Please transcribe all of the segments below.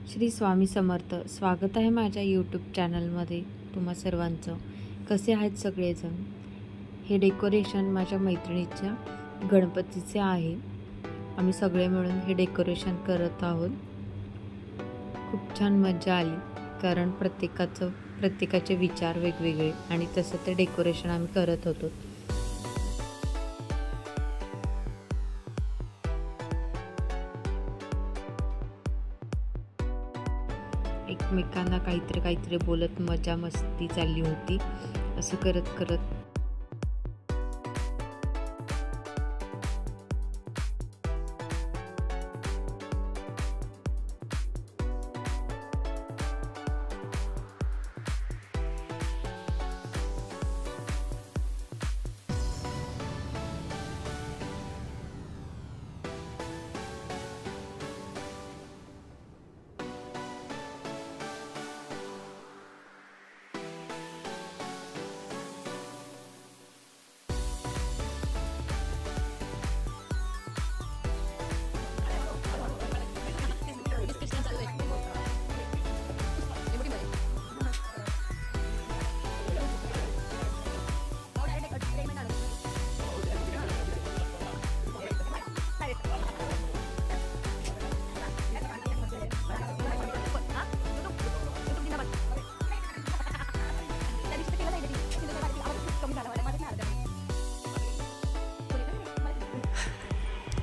श्री स्वामी समर्थ. स्वागत आहे माझ्या यूट्यूब चॅनलमध्ये तुम्हा सर्वांचं. कसे आहेत सगळेजण? हे डेकोरेशन माझ्या मैत्रिणीच्या गणपतीचे आहे. आम्ही सगळे मिळून हे डेकोरेशन करत आहोत. खूप छान मजा आली, कारण प्रत्येकाचे विचार वेगवेगळे आणि तसं ते डेकोरेशन आम्ही करत होतो. एकमेकांना काहीतरी बोलत मजा मस्ती चालली होती. असं करत करत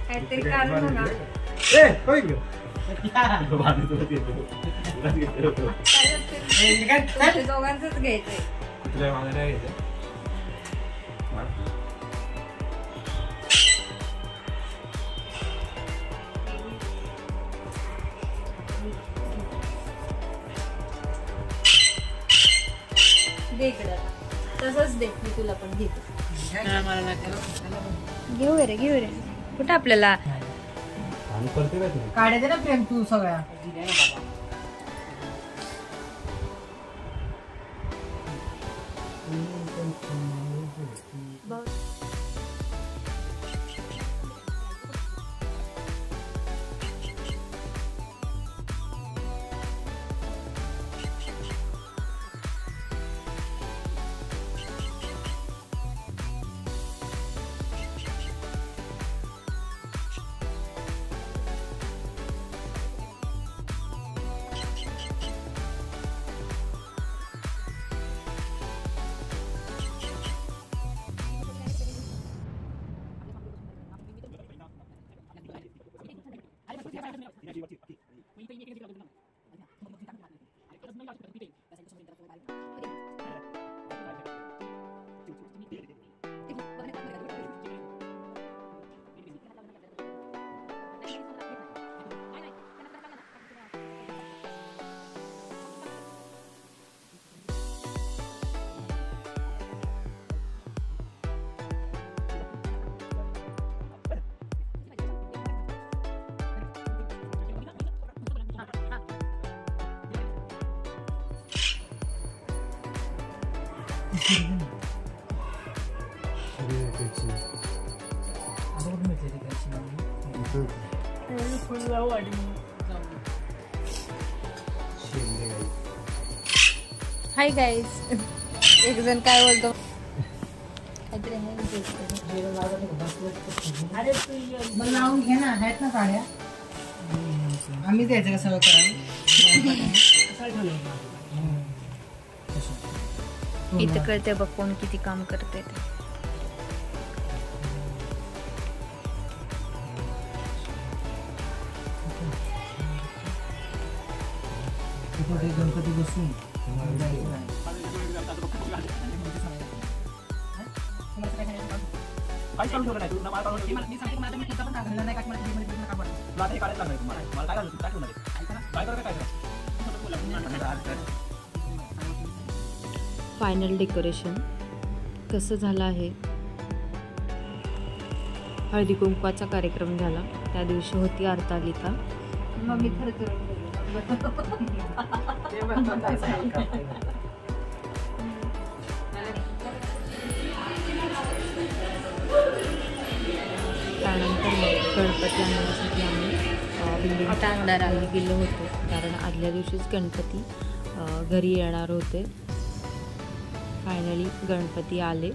काहीतरी कारण ना दोघांचंच घ्यायचंय. दे इकडे, तसंच दे. मी तुला पण घेते. घेऊ रे कुठं आपल्याला काढे दे ना प्रेम तू सगळ्या. Hi guys. एक जण काय बोलतो, अरे तू लावून घे ना. आहेत ना साड्या, आम्ही द्यायचं का सगळं करावं. इथं कळते बघ कोण किती काम करते ते. गणपती बसून फायनल डेकोरेशन कसं झालं आहे. हळदी कुंकवाचा कार्यक्रम झाला. त्या दिवशी होती हरतालिका. मग मी त्यानंतर मग गणपती आणण्यासाठी आम्ही बिल्डिंग गेलो होतो, कारण आदल्या दिवशीच गणपती घरी येणार होते. फायनली गणपती आले,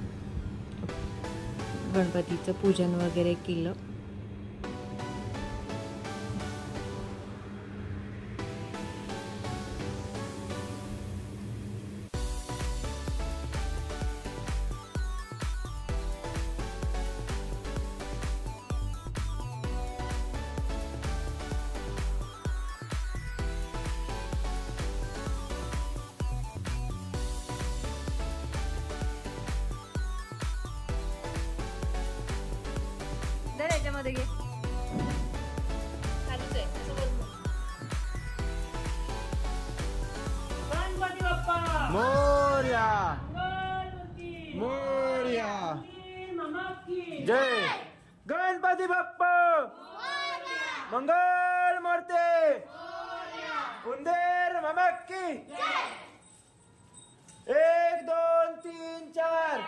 गणपतीचं पूजन वगैरे केलं. याच्यामध्ये घे, चालूच आहे असं बोल. गणपती बाप्पा मोरया, मोरया, जय गणपती बाप्पा, मंगल मूर्ती, उंदेर मामा की 1 2 3 4.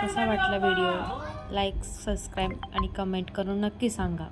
कसा वाटला व्हिडिओ? लाईक, सबस्क्राईब आणि कमेंट करून नक्की सांगा.